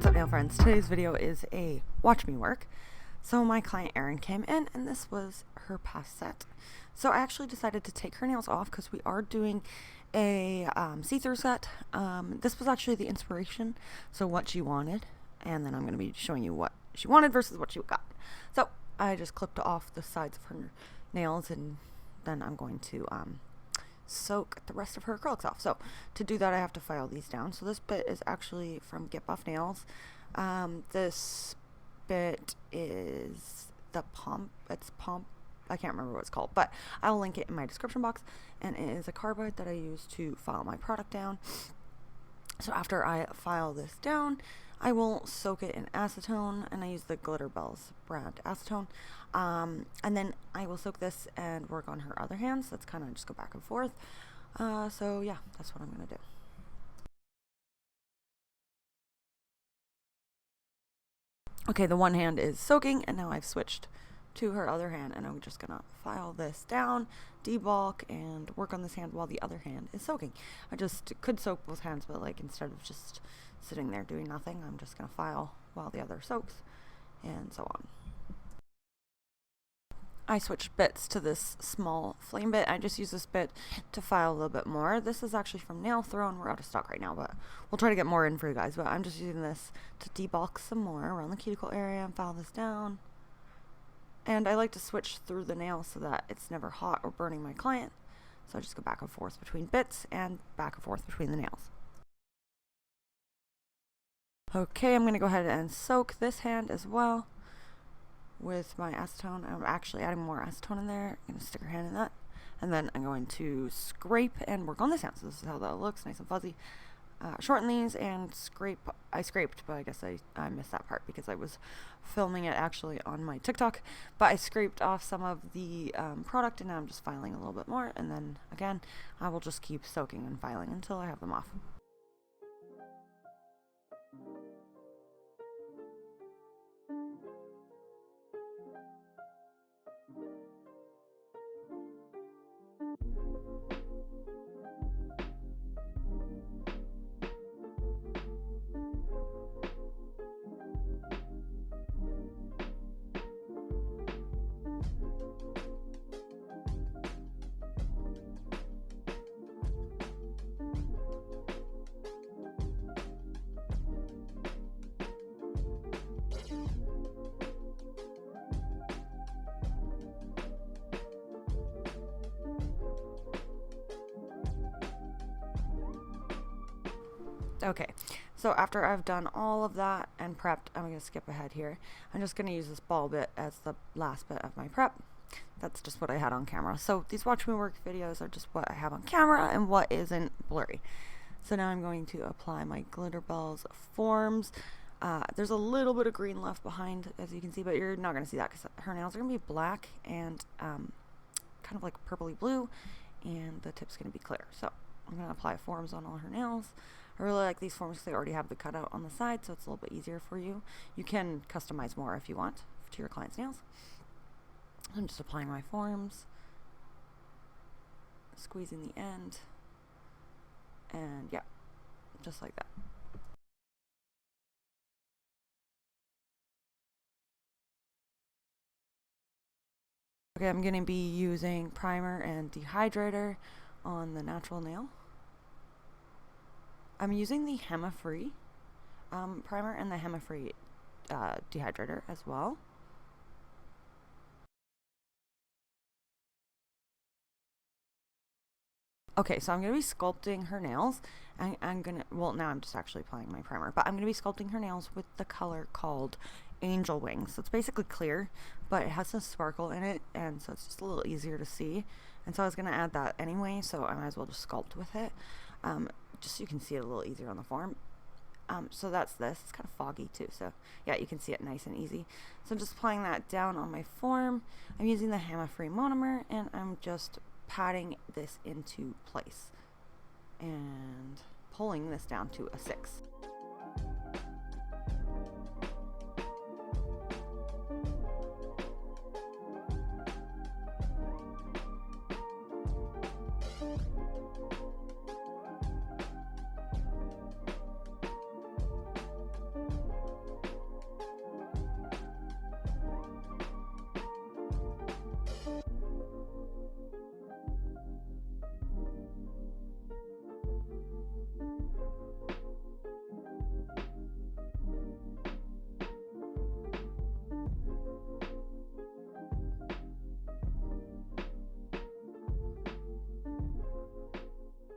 What's up, nail friends? Today's video is a watch me work. So my client Erin came in and this was her past set. So I actually decided to take her nails off because we are doing a see-through set. This was actually the inspiration, so what she wanted, and then I'm going to be showing you what she wanted versus what she got. So I just clipped off the sides of her nails and then I'm going to soak the rest of her acrylics off. So to do that I have to file these down. So this bit is actually from Get Buff Nails. This bit is the pump. It's pump. I can't remember what it's called, but I'll link it in my description box. And it is a carbide that I use to file my product down. So after I file this down, I will soak it in acetone, and I use the GLITTERBELS brand acetone. And then I will soak this and work on her other hands. That's kind of just go back and forth. So yeah, that's what I'm going to do. Okay, the one hand is soaking, and now I've switched to her other hand, and I'm just going to file this down, debulk, and work on this hand while the other hand is soaking. I just could soak both hands, but like instead of just sitting there doing nothing, I'm just going to file while the other soaks, and so on. I switched bits to this small flame bit. I just use this bit to file a little bit more. This is actually from Nail Throw, and we're out of stock right now, but we'll try to get more in for you guys. But I'm just using this to debulk some more around the cuticle area and file this down. And I like to switch through the nail so that it's never hot or burning my client. So I just go back and forth between bits and back and forth between the nails. Okay, I'm going to go ahead and soak this hand as well with my acetone. I'm actually adding more acetone in there. I'm going to stick her hand in that. And then I'm going to scrape and work on this hand. So this is how that looks, nice and fuzzy. Shorten these and scrape. I scraped, but I guess I missed that part because I was filming it actually on my TikTok. But I scraped off some of the product, and now I'm just filing a little bit more. And then again, I will just keep soaking and filing until I have them off. Okay, so after I've done all of that and prepped, I'm going to skip ahead here. I'm just going to use this ball bit as the last bit of my prep. That's just what I had on camera. So these watch me work videos are just what I have on camera and what isn't blurry. So now I'm going to apply my GLITTERBELS forms. There's a little bit of green left behind, as you can see, but you're not going to see that because her nails are going to be black and kind of like purpley blue, and the tip's going to be clear. So I'm going to apply forms on all her nails. I really like these forms because they already have the cutout on the side, so it's a little bit easier for you. You can customize more if you want to your client's nails. I'm just applying my forms, squeezing the end, and yeah, just like that. Okay, I'm going to be using primer and dehydrator on the natural nail. I'm using the HEMA-free primer and the HEMA-free dehydrator as well. Okay, so I'm going to be sculpting her nails. Well, now I'm just actually applying my primer, but I'm going to be sculpting her nails with the color called Angel Wings. So it's basically clear, but it has some sparkle in it, and so it's just a little easier to see. And so I was going to add that anyway, so I might as well just sculpt with it. Just so you can see it a little easier on the form. So that's this. It's kind of foggy too, so yeah, you can see it nice and easy. So I'm just applying that down on my form. I'm using the HEMA-free monomer, and I'm just patting this into place and pulling this down to a 6.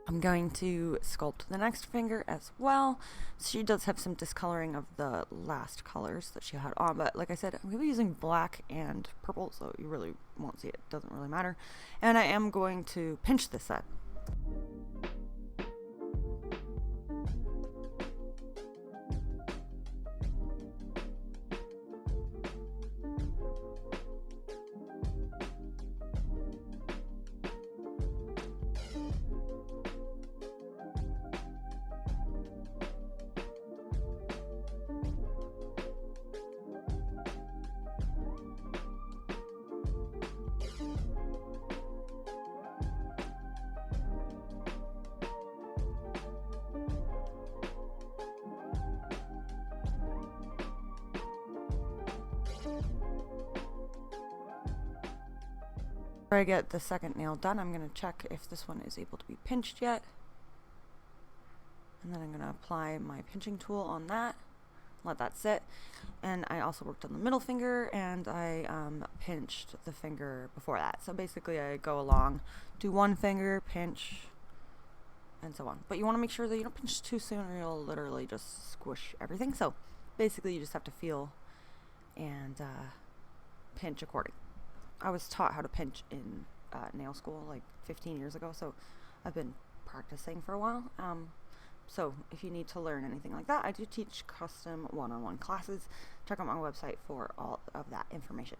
I'm going to sculpt the next finger as well. She does have some discoloring of the last colors that she had on, but like I said, I'm going to be using black and purple, so you really won't see it. It doesn't really matter. And I am going to pinch this set. Before I get the second nail done, I'm going to check if this one is able to be pinched yet. And then I'm going to apply my pinching tool on that, let that sit. And I also worked on the middle finger, and I pinched the finger before that. So basically I go along, do one finger, pinch, and so on. But you want to make sure that you don't pinch too soon or you'll literally just squish everything. So basically you just have to feel and pinch according. I was taught how to pinch in nail school like 15 years ago, so I've been practicing for a while. So if you need to learn anything like that, I do teach custom one-on-one classes. Check out my website for all of that information.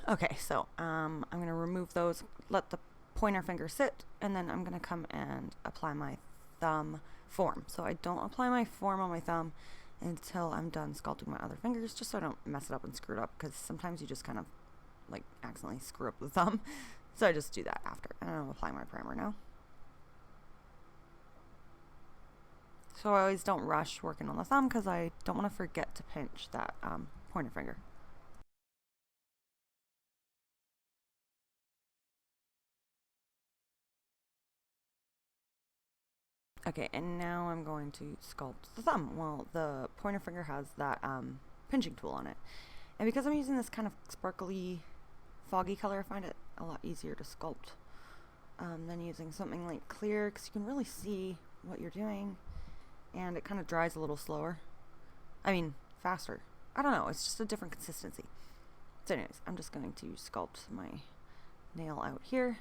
Okay, so I'm going to remove those, let the pointer finger sit, and then I'm going to come and apply my thumb form. So I don't apply my form on my thumb until I'm done sculpting my other fingers, just so I don't mess it up and screw it up, because sometimes you just kind of like accidentally screw up the thumb. So I just do that after, and I'm applying my primer now. So I always don't rush working on the thumb because I don't want to forget to pinch that pointer finger. Okay, and now I'm going to sculpt the thumb. Well, the pointer finger has that pinching tool on it. And because I'm using this kind of sparkly, foggy color, I find it a lot easier to sculpt than using something like clear, because you can really see what you're doing, and it kind of dries a little slower. I mean, faster. I don't know, it's just a different consistency. So anyways, I'm just going to sculpt my nail out here.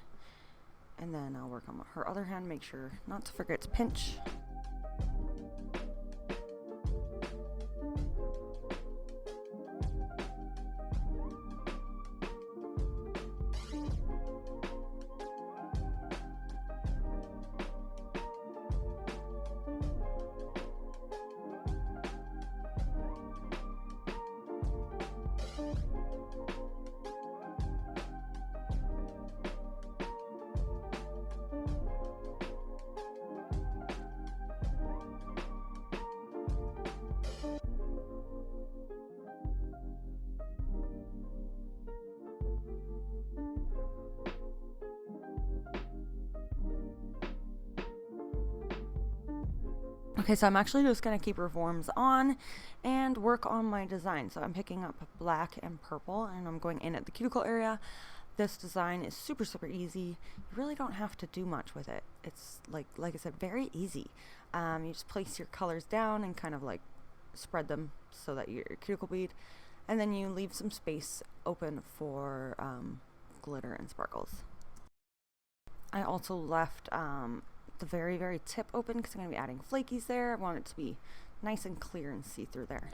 And then I'll work on her other hand, make sure not to forget to pinch. Okay, so I'm actually just going to keep reforms on and work on my design. So I'm picking up black and purple, and I'm going in at the cuticle area. This design is super, super easy. You really don't have to do much with it. It's like I said, very easy. You just place your colors down and kind of like spread them so that your cuticle bead and then you leave some space open for glitter and sparkles. I also left the very, very tip open because I'm going to be adding flakies there. I want it to be nice and clear and see-through there.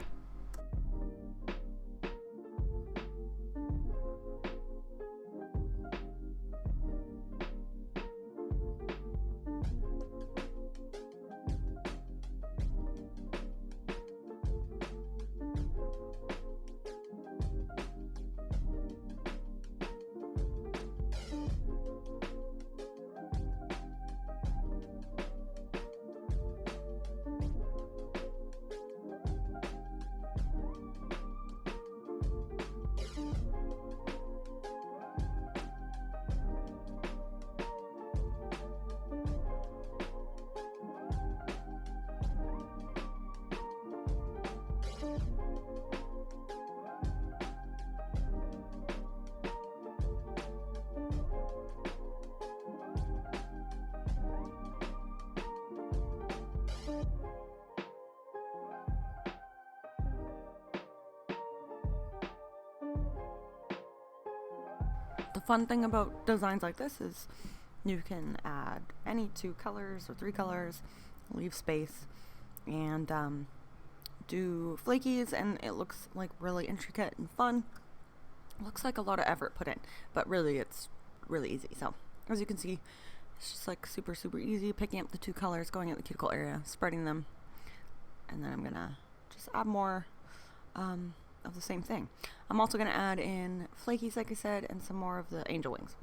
The fun thing about designs like this is you can add any 2 colors or 3 colors, leave space, and do flakies, and it looks like really intricate and fun. Looks like a lot of effort put in, but really it's really easy. So as you can see, it's just like super easy, picking up the 2 colors, going at the cuticle area, spreading them, and then I'm gonna just add more of the same thing. I'm also going to add in flakies, like I said, and some more of the angel wings.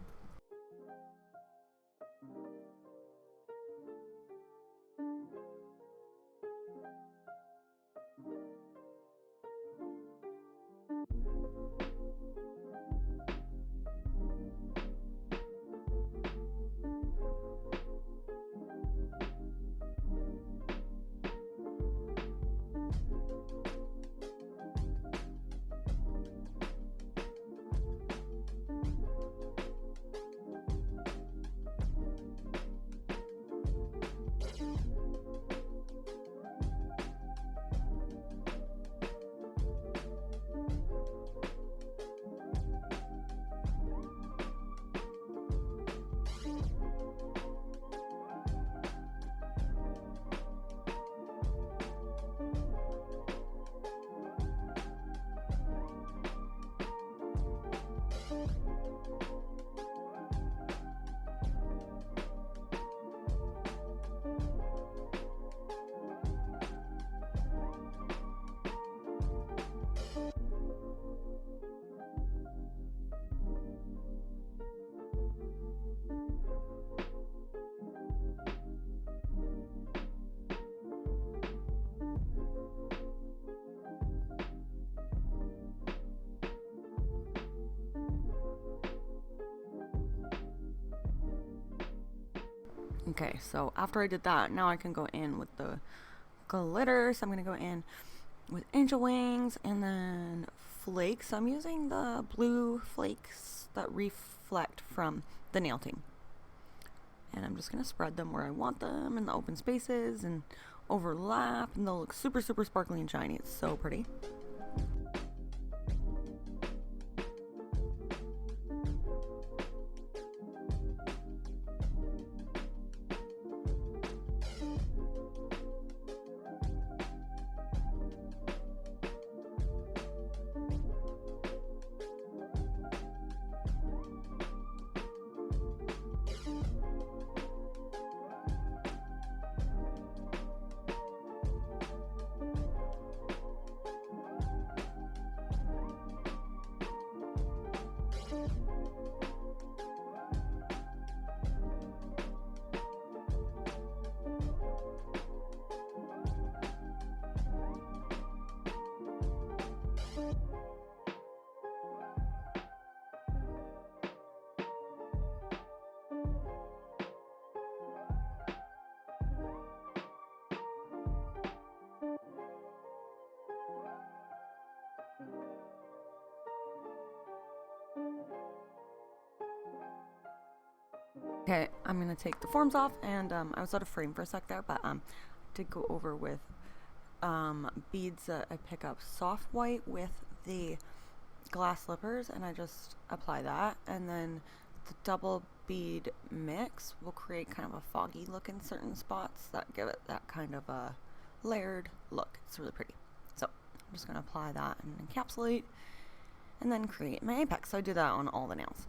Okay, so after I did that, now I can go in with the glitter. So I'm going to go in with angel wings and then flakes. I'm using the blue flakes that reflect from the nail team. And I'm just going to spread them where I want them in the open spaces and overlap, and they'll look super sparkly and shiny. It's so pretty. Okay, I'm going to take the forms off, and I was out of frame for a sec there, but did go over with beads that I pick up soft white with the glass slippers and I just apply that, and then the double bead mix will create kind of a foggy look in certain spots that give it that kind of a layered look. It's really pretty. So I'm just going to apply that and encapsulate and then create my apex. So I do that on all the nails.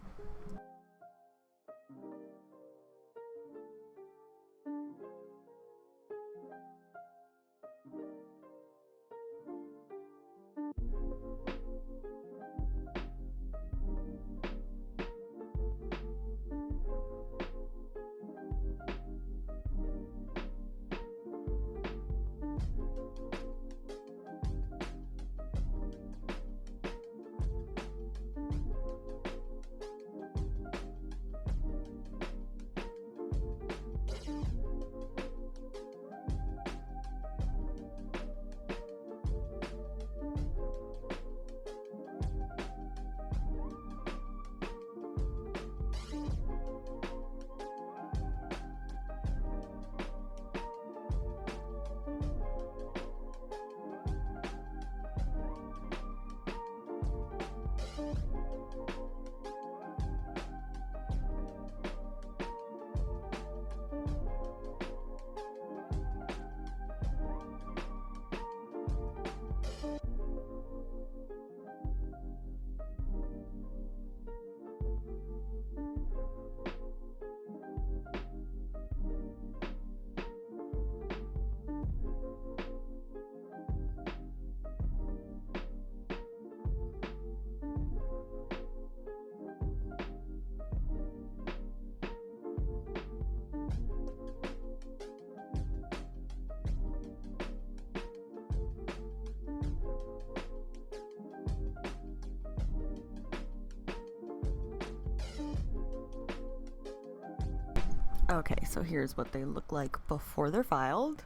Okay, so here's what they look like before they're filed.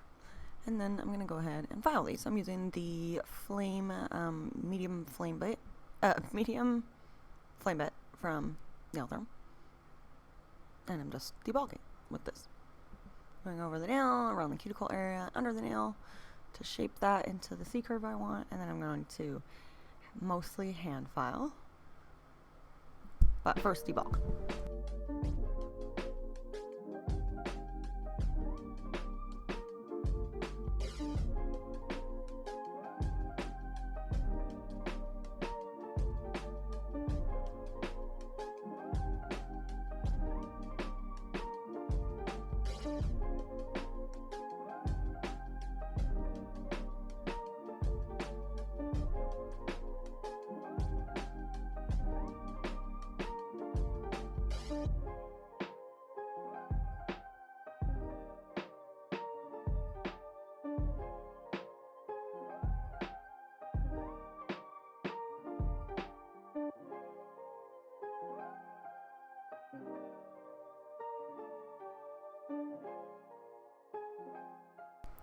And then I'm going to go ahead and file these. I'm using the medium flame bit from Nail Therm. And I'm just debulking with this. Going over the nail, around the cuticle area, under the nail, to shape that into the C curve I want. And then I'm going to mostly hand file. But first debulk.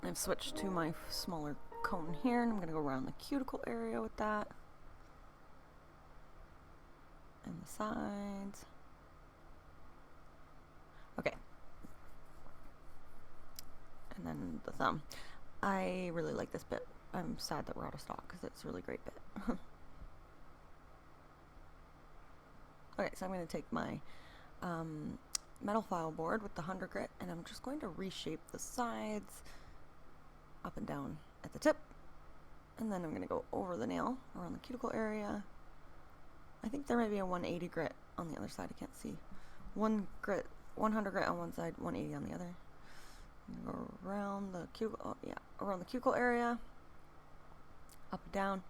I've switched to my smaller cone here, and I'm going to go around the cuticle area with that. And the sides. Okay. And then the thumb. I really like this bit. I'm sad that we're out of stock because it's a really great bit. Okay, so I'm going to take my metal file board with the 100 grit, and I'm just going to reshape the sides up and down at the tip, and then I'm going to go over the nail around the cuticle area. I think there might be a 180 grit on the other side. I can't see. 100 grit on one side, 180 on the other. I'm going to go around the cuticle, around the cuticle area, up and down,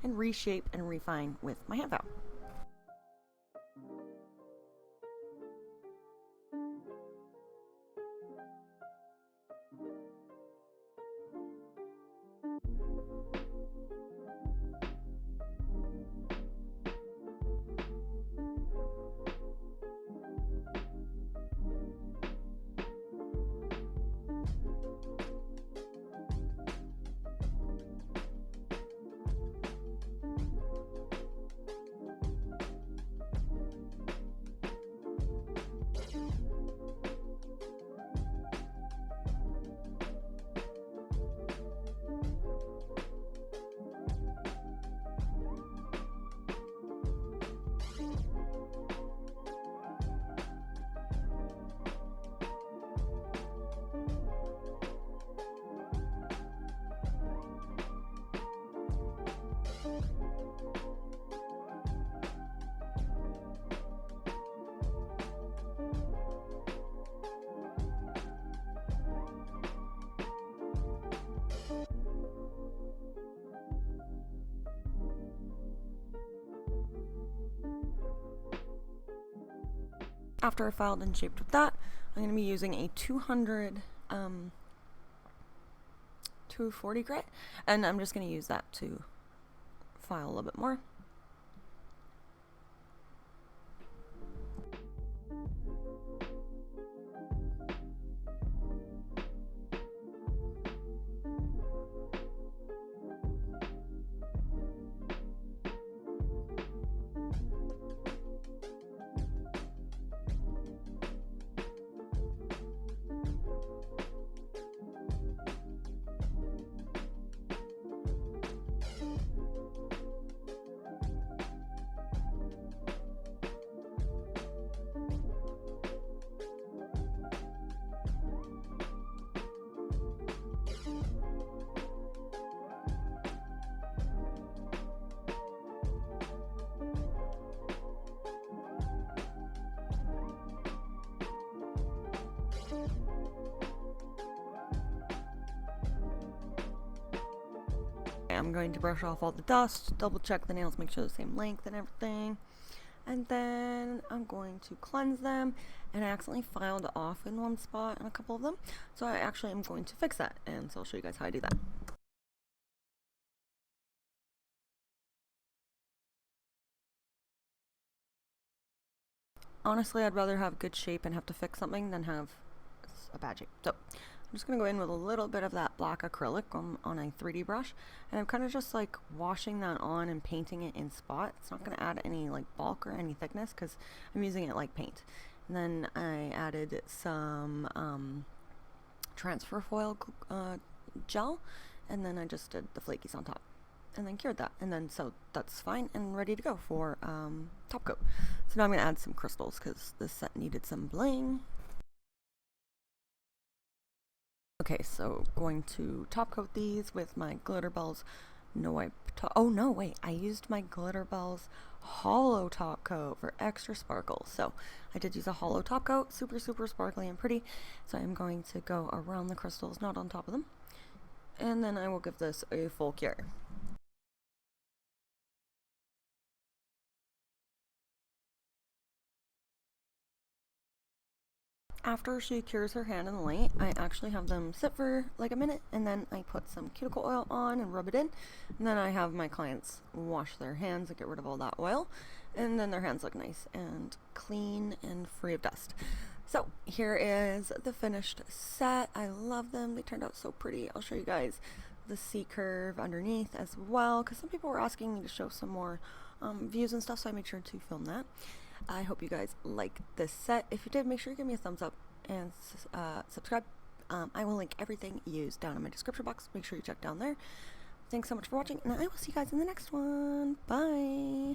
and reshape and refine with my hand file. After I filed and shaped with that, I'm going to be using a 240 grit, and I'm just going to use that to file a little bit more. I'm going to brush off all the dust, double check the nails, make sure the same length and everything. And then I'm going to cleanse them, and I accidentally filed off in one spot in a couple of them. So I actually am going to fix that, and so I'll show you guys how I do that. Honestly, I'd rather have good shape and have to fix something than have a bad shape. So I'm just going to go in with a little bit of that black acrylic on a 3D brush, and I'm kind of just like washing that on and painting it in spots. It's not going to add any like bulk or any thickness because I'm using it like paint. And then I added some transfer foil gel, and then I just did the flakies on top and then cured that, and then so that's fine and ready to go for top coat. So now I'm going to add some crystals because this set needed some bling. Okay, so going to top coat these with my GLITTERBELS No Wipe top. Oh no, wait, I used my GLITTERBELS hollow top coat for extra sparkle. So I did use a hollow top coat, super sparkly and pretty. So I'm going to go around the crystals, not on top of them. And then I will give this a full cure. After she cures her hand in the light, I actually have them sit for like a minute, and then I put some cuticle oil on and rub it in, and then I have my clients wash their hands and get rid of all that oil, and then their hands look nice and clean and free of dust. So here is the finished set. I love them. They turned out so pretty. I'll show you guys the C curve underneath as well, because some people were asking me to show some more views and stuff, so I made sure to film that. I hope you guys like this set. If you did, make sure you give me a thumbs up and subscribe. I will link everything used down in my description box. Make sure you check down there. Thanks so much for watching, and I will see you guys in the next one. Bye!